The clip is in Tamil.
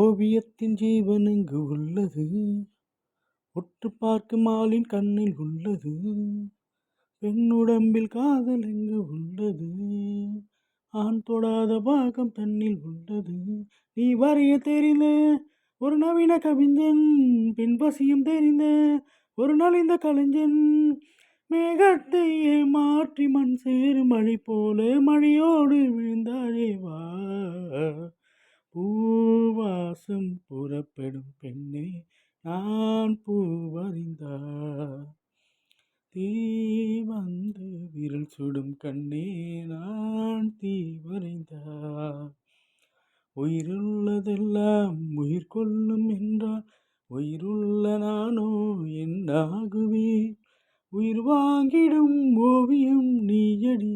ஓவியத்தின் ஜீவன் எங்கு உள்ளது? உற்று பார்க்கும் ஆளின் கண்ணில் உள்ளது. பெண்ணுடம்பில் காதல் எங்கு உள்ளது? ஆண் தொடாத பாகம் தன்னில் உள்ளது. நீ வரைய தெரிந்த ஒரு நவீன கவிஞன், பெண் பசியும் தெரிந்த ஒரு நலிந்த கலைஞன். மேகத்தை ஏமாற்றி மண் சேரும் மழை போல மழையோடு விழுந்தாயே வா. பூவாசம் புறப்படும் பெண்ணே, நான் பூவறிந்தார். தீ வந்து விரல் சுடும் கண்ணே, நான் தீ வரைந்தார். உயிருள்ளதெல்லாம் உயிர் கொள்ளும் என்றால், உயிருள்ள நானோ என்னாகுவேன்? உயிர் வாங்கிடும் ஓவியம் நீயடி.